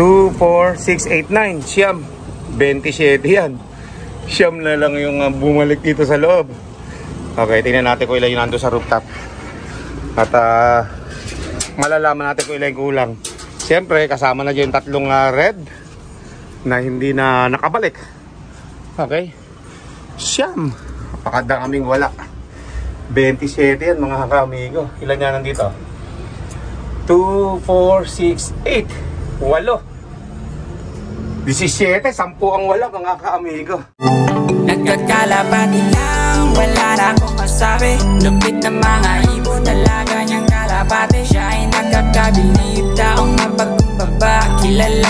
2, 4, 6, 8, 9. Siyam. 27 yan. Siyam na lang yung bumalik dito sa loob. Okay, tingnan natin kung ilan yung nando sa rooftop. At malalaman natin kung ilan yung kulang. Siyempre, kasama na dyan yung tatlong red na hindi na nakabalik. Okay. Siyam. Napakadaming wala. 27 yan mga ka-amigo. Ilan yan nandito? 2, 4, 6, 8. 8. 17, 10 ang wala mga ka-amigo. Nagkakalapati lang, wala na akong masabi. Lupit na mga ibon, dalaga niyang kalapati. Siya ay nakakabilib, taong mapagkumbaba. Kilala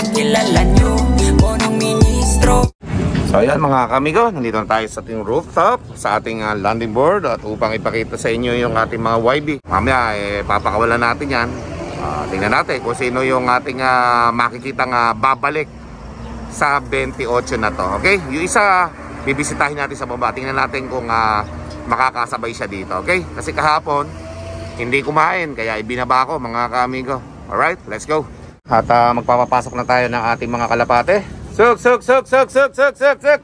niyo, punong ministro. So ayan mga ka-amigo, nandito na tayo sa ating rooftop, sa ating landing board, at upang ipakita sa inyo yung ating mga YB. Mamaya papakawalan natin yan. Tingnan natin kung sino yung ating makikitang babalik sa 28 na to. Okay? Yung isa, bibisitahin natin sa baba. Tingnan natin kung makakasabay siya dito. Okay? Kasi kahapon, hindi kumain, kaya ibinaba ko mga ka-amigo. Alright, let's go. At magpapapasok na tayo ng ating mga kalapate. Suk, suk, suk, suk, suk, suk, suk, suk.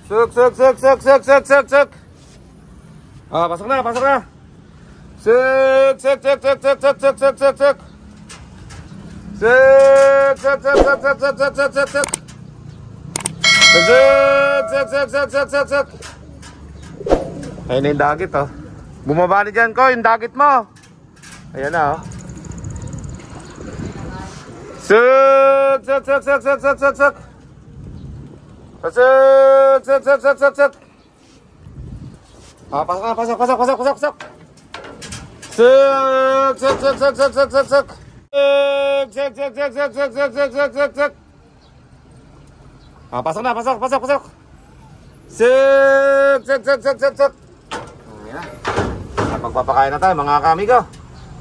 Suk, suk, suk, suk, suk, suk, suk, suk. Pasok na, pasok na. Suk, suk, suk, suk, suk, suk, suk, suk, suk, suk. Suk, suk, suk, suk, suk, suk, suk, suk, suk, suk. Suk, suk, suk, suk, suk, suk, suk. Ayun na yung dagit, oh. Bumaba na dyan, ko, yung dagit mo. Ayan na, oh. Suk, suk, suk, suk, suk, suk, suk, suk. Suk, suk, suk, suk, suk, suk. Pasok na, pasok, pasok, pasok, pasok, pasok. Suk, suk, suk, suk, suk, suk, suk, suk. Suk, suk, suk, suk, suk, suk, suk, suk, suk, suk. Pasok na, pasok, pasok, pasok. Suk, suk, suk, suk, suk, suk. Ayan na. Magpapakain na tayo mga ka-amigo.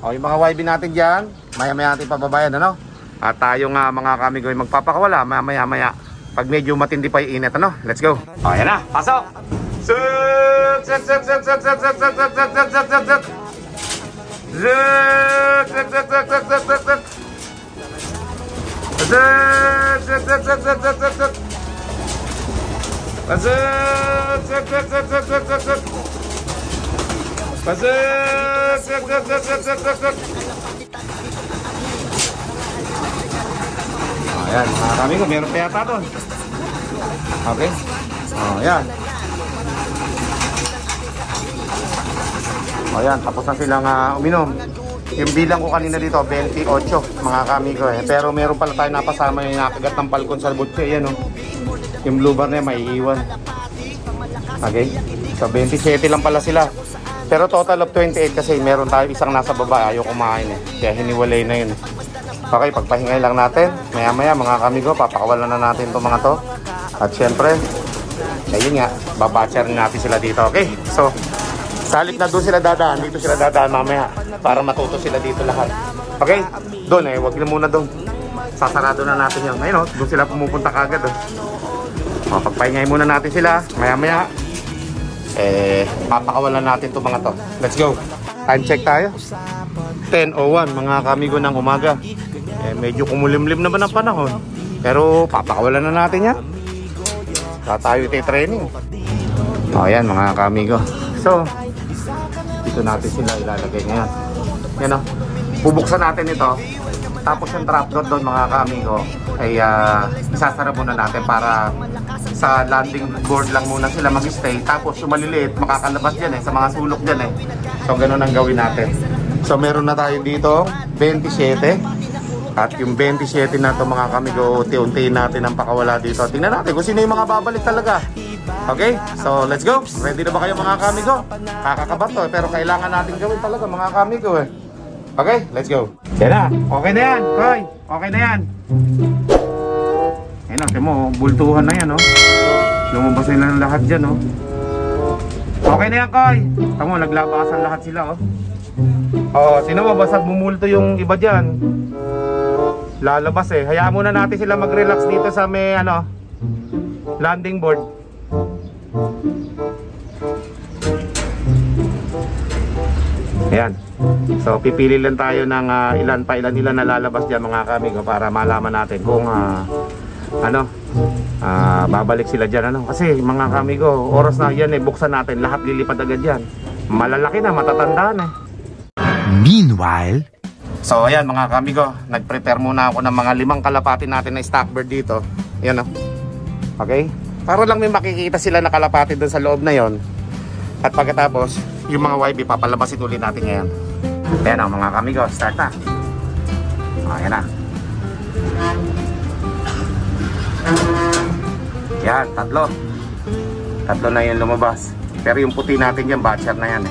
Yung mga YB natin dyan, maya-maya natin pababayan, ano? At tayo nga mga ka-amigo ay magpapakawala maya-maya pag medyo matindi pa yung init, ano? Let's go. Ayan na, pasok. Suk, suk, suk, suk, suk, suk, suk, suk, suk, suk, suk, suk, suk, suk. Suk, suk, suk, suk, suk, suk, suk, suk. Suk, suk, suk, suk, suk, suk, suk, suk. Suk, suk, suk, suk, suk, suk, suk, suk. Suk, suk, suk, suk, suk, suk, suk, suk. Ayan, mga kami ko, meron pa yata doon. Okay. Ayan. Ayan, tapos na silang uminom. Yung bilang ko kanina dito, 28 mga kami ko eh. Pero meron pala tayo napasama yung nakagat ng palkon sa butse. Ayan oh. Yung blue bar na yan, may iiwan. Okay. So 27 lang pala sila. Pero total of 28 kasi meron tayo isang nasa baba. Ayaw kumain eh. Kaya hiniwalay na yun eh. Okay, pagpahingay lang natin. Maya-maya mga kamigo, papakawalan na natin itong mga to. At syempre, ayun nga, babatcher natin sila dito. Okay, so salit na doon sila dadaan. Dito sila dadaan mamaya para matuto sila dito lahat. Okay, doon eh, wag na muna doon. Sasarado na natin yun. Ayun o, doon sila pumupunta kagad. Pagpahingay muna natin sila. Maya-maya, papakawalan natin itong mga to. Let's go. Time check tayo. 10:01 mga kamigo ng umaga. Medyo kumulimlim naman ang panahon. Pero papakawalan na natin yan. Tayo iti-training. Ayan mga kamigo. So, dito natin sila ilalagay ngayon. Yan o. Bubuksan natin ito. Tapos yung trap door doon mga kamigo ay isasara muna natin para sa landing board lang muna sila mag-stay. Tapos yung maliliit makakalabas dyan sa mga sulok dyan So ganun ang gawin natin. So meron na tayo dito 27. At yung 27 na ito mga kamigo, unti-untiin natin ang pakawala dito. Tingnan natin kung sino yung mga babalik talaga. Okay, so let's go. Ready na ba kayo mga kamigo? Kakakabat to pero kailangan natin gawin talaga mga kamigo Okay, let's go. Yan na, okay na yan Koy, okay na yan. Ayun o, mo, bultuhan na yan Lumabas na lang lahat dyan Okay na yan Koy. Tamo, naglabasan lahat sila sino mo, basta bumulto yung iba dyan lalabas hayaan muna natin sila mag-relax dito sa may landing board. Ayan. So pipili lang tayo ng ilan na lalabas dyan mga kamigo para malaman natin kung babalik sila dyan kasi mga kamigo, oras na yan buksan natin, lahat lilipad agad yan. Malalaki na, matatandaan Meanwhile, so ayan mga kamigo, nag-prepare muna ako ng mga 5 kalapati natin na stock bird dito. Ayan okay, para lang may makikita sila na kalapati doon sa loob na yon. At pagkatapos yung mga YB papalabasin ulit natin ngayon. Ayan mga kamigo, start na. Ayan na. Yan, tatlo na yung lumabas. Pero yung puti natin yan, batcher na yan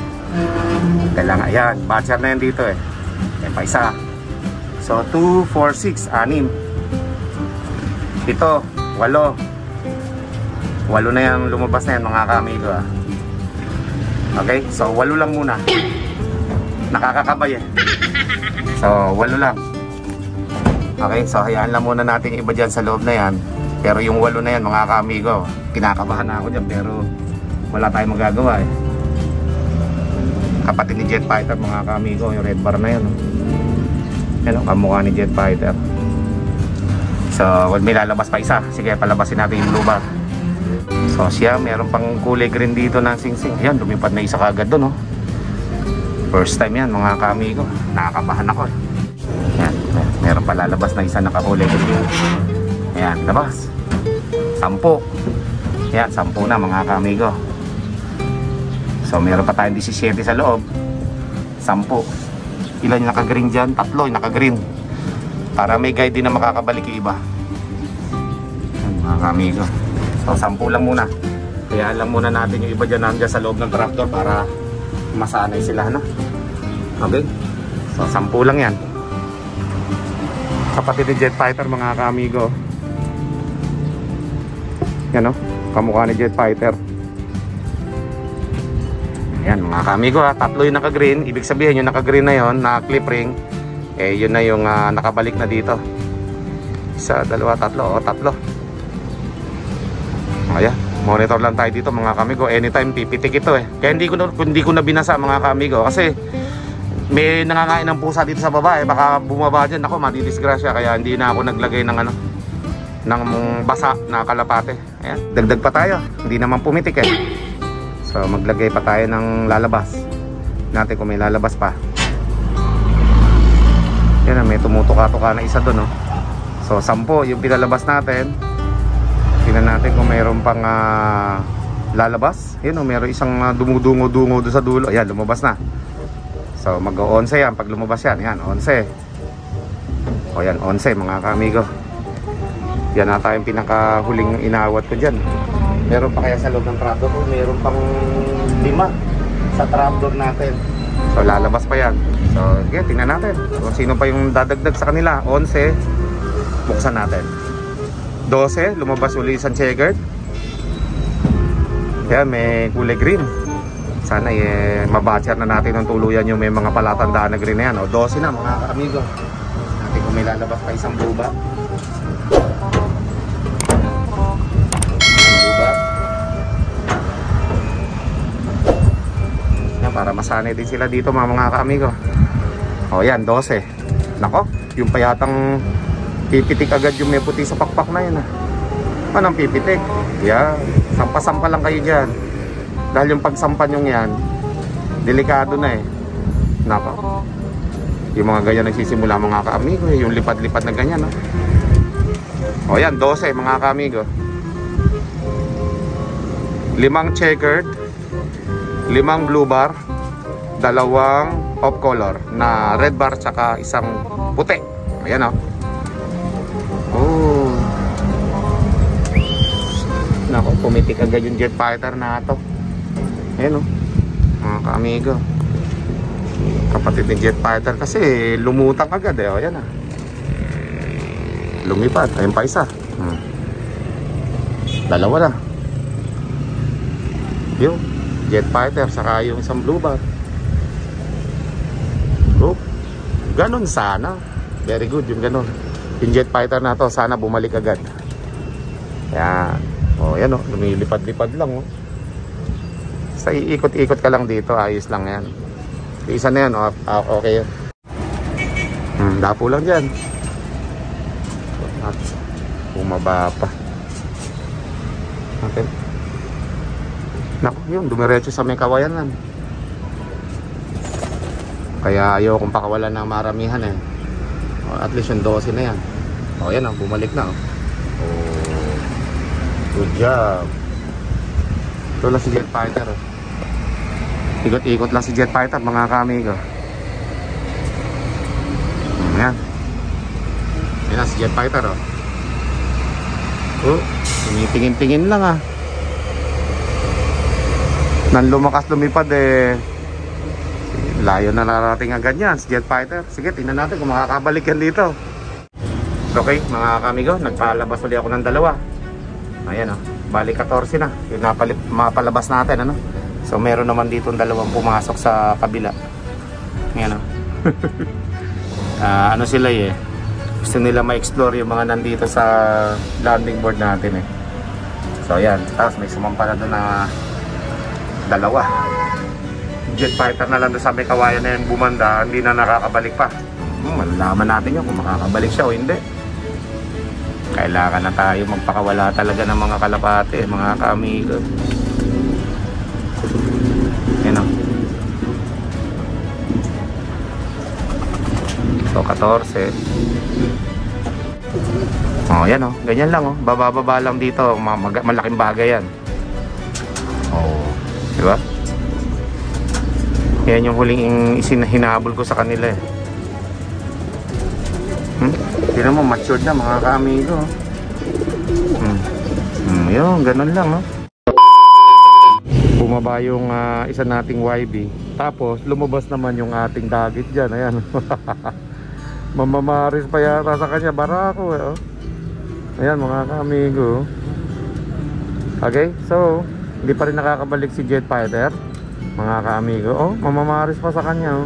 Kailangan, yan, batcher na yan dito Yan pa isa. So 2, 4, 6, 6 ito, 8 na yung lumabas na yan mga kamigo Okay, so 8 lang muna. Nakakakabay So 8 lang. Okay, so hayaan lang muna natin yung iba dyan sa loob na yan. Pero yung 8 na yan mga kamigo, kinakabahan na ako dyan pero wala tayong magagawa Kapatid ni Jet Fighter mga kamigo, yung red bar na yan Yan kamukha ni Jet Fighter. So may lalabas pa isa. Sige, palabasin natin yung blue bar. So siya, meron pang kulay green dito na singsing. Yan, lumipad na isa kagad doon First time yan mga kamigo. Nakakabahan ako Yan, meron pa lalabas na isa nakakulay green. Yan, labas 10. Yan, 10 na mga kamigo. So meron pa tayong 17 sa loob. 10. Ilan yung naka-green dyan? 3 yung naka-green. Para may guide din na makakabalik yung iba. Yan, mga kamigo. So 10 lang muna. Kaya alam muna natin yung iba dyan nandiyan sa loob ng trapdoor para masanay sila Okay? So 10 lang yan. Kapatid ni Jet Fighter mga kamigo. Yan kamukha ni Jet Fighter. Yan mga kamigo 3 yung naka-green. Ibig sabihin yung naka-green na yon, na clip ring, yun na yung nakabalik na dito. 1, 2, 3 3. Ayan, monitor lang tayo dito mga kamigo. Anytime pipitik ito Kaya hindi ko na binasa mga kamigo kasi may nangangain ng pusa dito sa baba baka bumaba dyan ako, madidisgrasya. Kaya hindi na ako naglagay ng ng basa na kalapate. Ayan, dagdag pa tayo, hindi naman pumitik So maglagay pa tayo ng lalabas natin kung may lalabas pa. Yan may tumutuka-tuka na isa doon So 10 yung pinalabas natin. Tingnan natin kung mayroon pang lalabas. Yan mayroon isang dumudungo-dungo doon sa dulo. Ayan, lumabas na. So mag-11 yan pag lumabas yan. Yan, 11. O yan, 11 mga kamigo. Yan na tayong pinakahuling inawat ko dyan. Meron pa kaya sa loob ng trapdoor? Meron pang 5 sa trapdoor natin. So lalabas pa yan. So okay, tingnan natin kung sino pa yung dadagdag sa kanila. 11, buksan natin. 12, lumabas uli isang checkered. Kaya may kulay green. Sana mabatcher na natin ng tuluyan yung may mga palatandaan na green na yan 12 na mga kaamigo. Natin kung may lalabas pa isang blue bar. Para masanay din sila dito mga kaamigo. Yan 12. Nako, yung payatang pipitik agad yung may puti sa pakpak na yun Manang pipitik. Yan, sampa-sampa lang kayo dyan. Dahil yung pagsampa nyo yan, delikado na Nako, yung mga ganyan nagsisimula mga kaamigo yung lipad-lipad na ganyan yan 12 mga kaamigo. 5 checkered, 5 blue bar, 2 off color na red bar tsaka isang puti. Ayan Nako, pumitik agad yung Jet Fighter na ito. Ayan mga kaamigo. Kapatid ni Jet Fighter kasi lumutang agad Ayan lumipad. Ayun pa isa. 2 na. Yung Jet Fighter saka yung isang blue bar. Ganon sana. Very good yung ganon. Yung Jet Fighter na to sana bumalik agad. Yan. Yan lumilipad-lipad lang Sa iikot-ikot ka lang dito, ayos lang yan. Isa na yan, okay yun. Dapo lang dyan. At bumaba pa. Okay. Naku, yun, dumiretso sa may kawayan lang. Kaya ayaw kong pakawalan ng maramihan eh. At least yung 12 na yan. Yan, bumalik na. Good job. Ito lang si Jet Fighter. Ikot-ikot lang si Jet Fighter, mga kamigo. Yan. Yan na si Jet Fighter. Tingin-tingin lang Nang lumakas lumipad layo na narating agad yan si Jet Fighter. Sige, tingnan natin kung makakabalik yan dito. Okay, mga kamigo, nagpalabas ulit ako ng dalawa. Ayan bali 14 na yung mapalabas natin So meron naman dito dalawang pumasok sa kabila. Ayan sila gusto nila ma-explore yung mga nandito sa landing board natin So ayan, tapos may sumampa na doon na dalawa. Jet Fighter na lang doon sa may kawayan na yan bumanda, hindi na nakakabalik pa. Malalaman natin yun kung makakabalik siya o hindi. Kailangan na tayo magpakawala talaga ng mga kalapate, mga kamigo. Yan So 14. Yan ganyan lang baba-baba lang dito, malaking bagay yan. Diba? Yan yung huling hinahabol ko sa kanila Tignan mo, matured na mga kaamigo. Yun, ganun lang Bumaba yung isa nating YB. Tapos lumabas naman yung ating dagit dyan. Ayan. Mamamaris pa yata sa kanya. Barako Ayan mga kaamigo. Okay, so hindi pa rin nakakabalik si Jet Fighter, mga kaamigo. Mamamaris pa sa kanya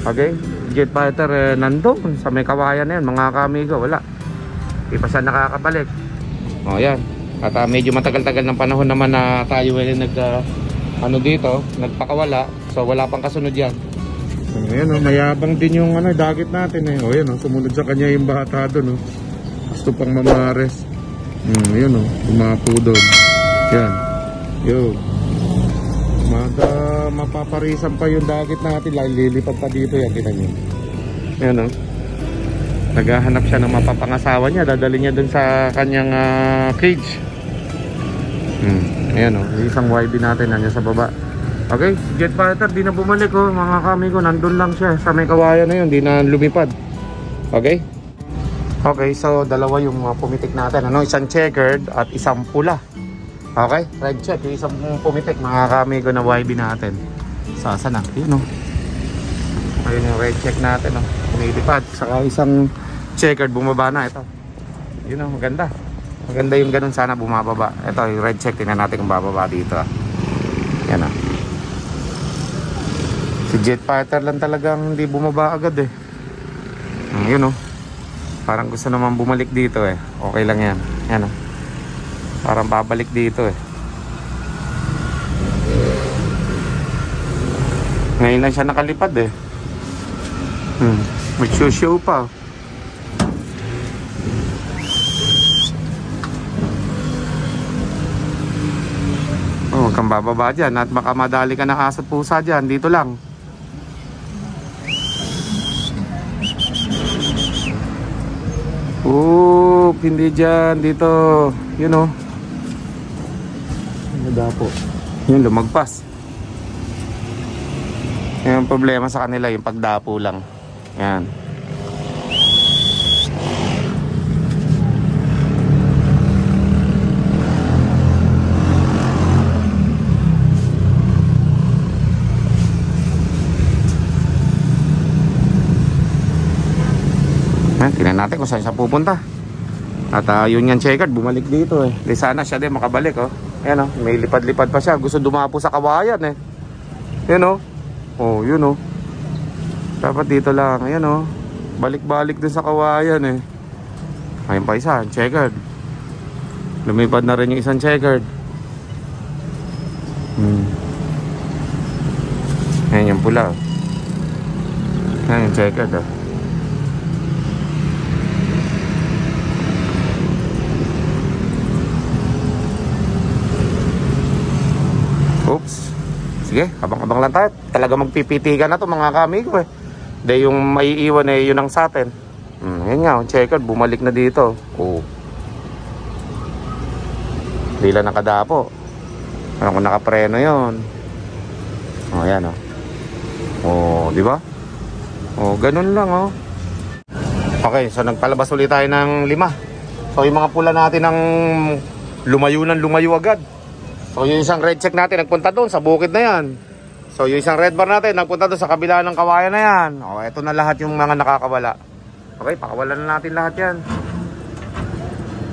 Okay, Jet Fighter nandun sa may kawayan na yan, mga kaamigo. Wala, hindi pa siya nakakabalik. Yan. At medyo matagal-tagal ng panahon naman na tayo dito, nagpakawala. So wala pang kasunod yan. Ayan mayabang din yung dagit natin Ayan sumunod sa kanya yung bata doon Gusto pang mamares. Ayan umapo doon. Yan. Yo. Mapaparisan pa yung dagit natin, lilipad pa dito yan, kita nyo. Ayan naghahanap siya ng mapapangasawa niya, dadali niya dun sa kanyang cage. Ayan isang YB natin nandiyan sa baba. Okay, Jet Fighter di na bumalik mga kamigo, nandun lang siya sa may kawayan na yun, di na lumipad. Okay. Okay, so dalawa yung pumitik natin, isang checkered at isang pula. Okay, red check, yung isang pumitik, mga kamigo na YB natin. Saan na? Yun ayun yung red check natin pumilipad. Saka isang checkered bumaba na. Ito yun maganda. Maganda yung ganun, sana bumababa. Ito yung red check, tingnan natin kung bababa dito Yan Si Jet Fighter lang talagang hindi bumaba agad Yun parang gusto naman bumalik dito Okay lang yan. Yan parang babalik dito Ngayon lang siya nakalipad Mag-show pa huwag kang bababa dyan at baka madali ka ng aso at pusa dyan. Dito lang. Hindi dyan. Dito. Yun Nadapo. Yun, lumagpas. Yung problema sa kanila, yung pagdapo lang. Yan. Tingnan natin kung saan siya pupunta. At yun yan checkered, bumalik dito Di sana siya din makabalik Ayan may lipad-lipad pa siya. Gusto dumapo sa kawayan Ayan yun dapat dito lang. Ayan balik-balik din sa kawayan Ayun pa isa, checkered. Lumipad na rin yung isang checkered. Ayan yung pula Yan yung checkered oh. Oops. Sige, abang-abang lang tayo. Talaga magpipitigan na to mga kamigo eh. Dahil yung maiiwan eh, yun ang sa atin. Yan nga, checkered, bumalik na dito. Oh. Hindi lang nakadapo. Ano kung nakapreno yun. Oh, yan oh. Oh, di ba? Oh, ganun lang oh. Okay, so nagpalabas ulit tayo ng 5. So yung mga pula natin ng lumayo agad. So yung isang red check natin nagpunta doon sa bukid na yan. So yung isang red bar natin nagpunta doon sa kabila ng kawayan na yan. O eto na lahat yung mga nakakawala. Okay, pakawalan na natin lahat yan.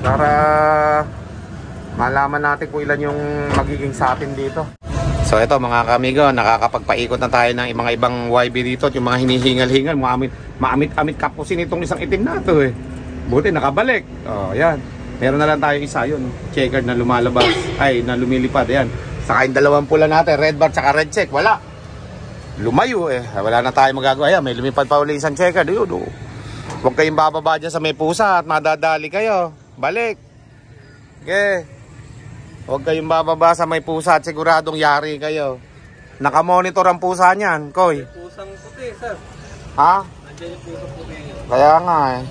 Para malaman natin kung ilan yung magiging sa atin dito. So eto mga kamigo, nakakapagpaikot na tayo ng mga ibang YB dito. Yung mga hinihingal-hingal, maamit-amit kapusin itong isang itim na to eh. Buti nakabalik. O yan. Meron na lang tayo isa yun. Checkered na lumalabas. Ay, na lumilipad. Yan. Saka yung dalawang pula natin. Red bar tsaka red check. Wala. Lumayo eh. Wala na tayo magagawa. Ayan, may lumipad pa uli isang checkered. Yun o. Huwag kayong bababa dyan sa may pusa at madadali kayo. Balik. Okay. Huwag kayong bababa sa may pusa at siguradong yari kayo. Nakamonitor ang pusa niyan, Koy. Pusang puti, sir. Ha? Nandiyan yung pusang puti. Kaya nga eh.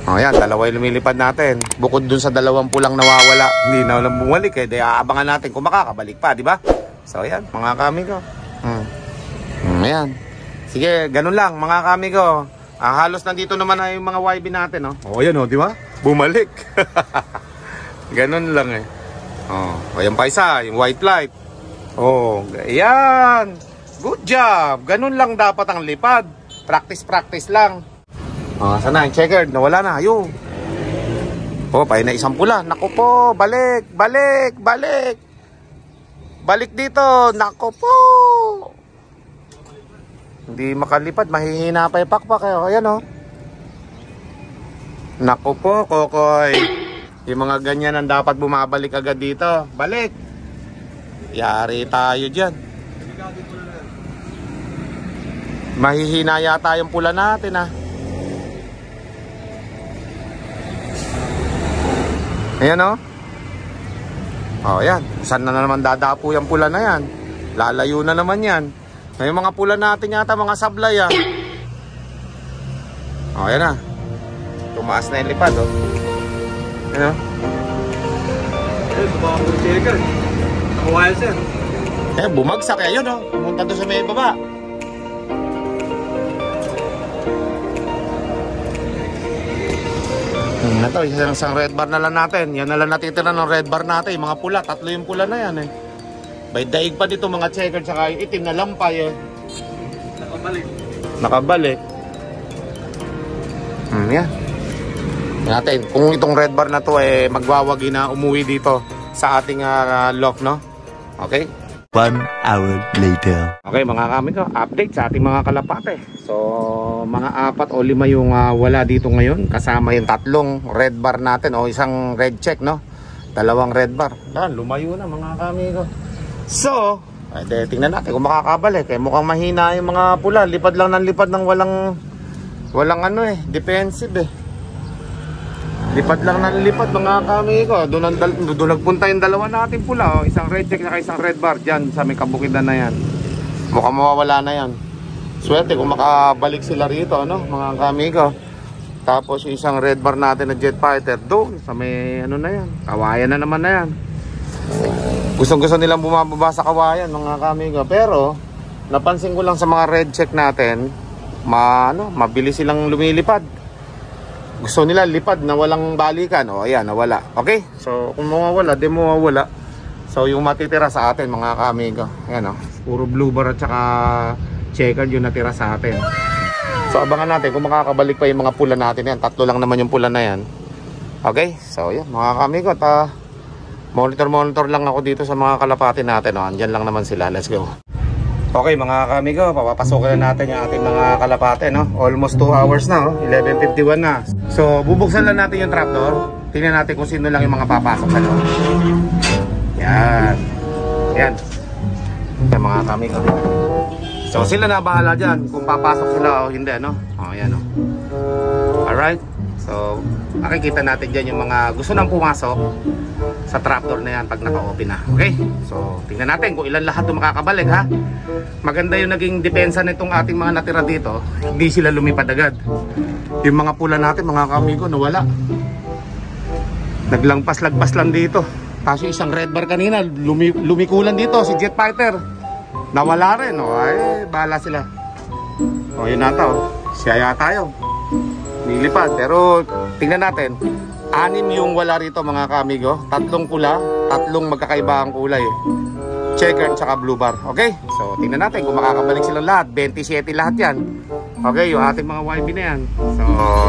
O yan, dalawa yung lumilipad natin. Bukod dun sa dalawang pulang nawawala, hindi na lang bumalik eh. Di aabangan natin kung makakabalik pa, di ba? So yan, mga kamigo. Ayan. Sige, ganun lang, mga kamigo. Halos nandito naman na yung mga YB natin, no? O yan, di ba? Bumalik. Ganun lang eh. O yan pa isa, yung white light. O, ayan. Good job. Ganun lang dapat ang lipad. Practice lang. Sana yung checkered, nawala na, ayun. Pahay na isang pula. Naku po, balik. Balik dito, naku po. Hindi makalipad, mahihina pa yung pakpak. Ayan o. Naku po, Kokoy. Yung mga ganyan ang dapat bumabalik agad dito. Balik. Yari tayo dyan. Mahihina yata yung pula natin ah. Ayan o. Ayan. Saan na naman dadapo yung pula na yan? Lalayo na naman yan. Yung mga pula natin yata, mga sablay ah. Ayan na. Tumaas na yung lipad o. Ayan o. Tumakas yung checker. Nakawaya, sir. Bumagsak eh. Ayun o. Pumunta doon sa may baba. Ito, isang red bar na lang natin. Yan na lang natitira ng red bar natin. Yung mga pula, 3 yung pula na yan eh. May daig pa dito mga checker tsaka yung itim na lampay eh. Nakabalik. Yan. Natin, kung itong red bar na to eh magwawagi na umuwi dito sa ating loft, no? Okay? 1 hour later. Okay mga kamigo, update sa ating mga kalapate. So mga 4 o 5 yung wala dito ngayon. Kasama yung 3 red bar natin o isang red check, no? 2 red bar. Yan, lumayo na mga kamigo. So tingnan natin kung makakabalik. Mukhang mahina yung mga pula. Lipad lang ng lipad ng walang ano eh, defensive eh. Lipad lang ng lipad mga kamigo. Doon nagpunta yung dalawa natin pula, oh. Isang red check na isang red bar dyan sa may kabukidan na yan. Mukhang mawawala na yan. Swerte kung makabalik sila rito, no, mga kamigo. Tapos yung isang red bar natin na jet fighter doon sa may ano na yan, kawayan na naman na yan. Gusto nilang bumababa sa kawayan mga kamigo. Pero napansin ko lang sa mga red check natin, mabilis silang lumilipad. Gusto nila lipad na walang balikan. O ayan, nawala. Okay? So kung mawawala, di mawawala. So yung matitira sa atin mga kamigo, ayan o, puro blue bar at saka checkered yung natira sa atin. So abangan natin kung makakabalik pa yung mga pula natin yan. 3 lang naman yung pula na yan. Okay? So yan mga kamigo, monitor lang ako dito sa mga kalapati natin. Andyan lang naman sila. Let's go. Okay mga kamigo, papapasokin na natin yung ating mga kalapate, no? Almost 2 hours na, 11:51 na. So bubuksan lang natin yung trapdoor. Tingnan natin kung sino lang yung mga papasok sa loob. Yan. Yan mga kamigo. So sila na bahala dyan kung papasok sila o hindi, no? O, yan o. Alright. So, makikita natin dyan yung mga gusto nang pumasok sa trapdoor na yan pag naka-open na. Okay? So, tingnan natin kung ilan lahat yung makakabalik, ha? Maganda yung naging depensa nitong ating mga natira dito. Hindi sila lumipad agad. Yung mga pula natin, mga kamigo, nawala. Naglagpas lang dito. Kaso isang red bar kanina, lumikulan dito, si Jet Fighter. Nawala rin, o. Ay, bahala sila. O, yun nata, o. Siya yata yun. Nilipad, pero tingnan natin. 6 yung wala rito, mga kamigo. 3 pula, 3 magkakaiba ang kulay. Checker at saka blue bar. Okay? So, tingnan natin kung makakabalik silang lahat. 27 lahat yan. Okay, yung ating mga YB na yan. So,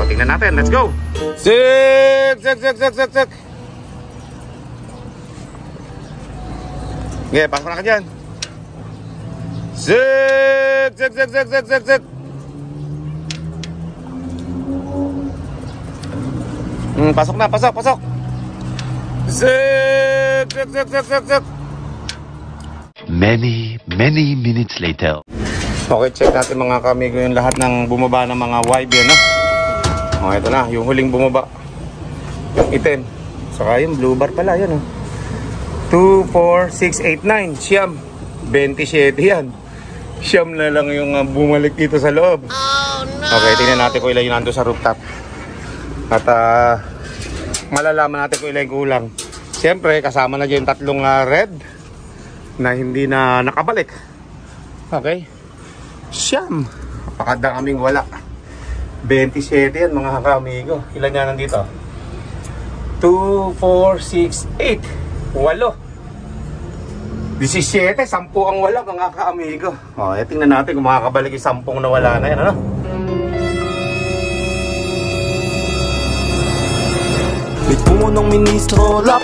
tingnan natin. Let's go! Sik! Okay, pasok na ka dyan. Sik! Pasok na, pasok. Zek. Many minutes later. Okay, check natin mga kamigo yung lahat ng bumaba ng mga YB, no? Okay, ito na, yung huling bumaba. Yung itim. Saka yung blue bar pala, yan, 2, 4, 6, 8, 9. Siyam. 27 yan. Siyam na lang yung bumalik dito sa loob. Okay, tingnan natin kung ilan yung nando sa rooftop. At malalaman natin kung ilan kulang. Siyempre kasama na dyan 3 red na hindi na nakabalik. Okay, siyam. Napakadaming wala. 27 yan mga kamigo. Ilan yan nandito? 2, 4, 6, 8 8 17, 10 ang wala mga kamigo. Okay, tingnan natin kung makakabalik yung 10 na wala na yan, ano? May pumunong ministro, lap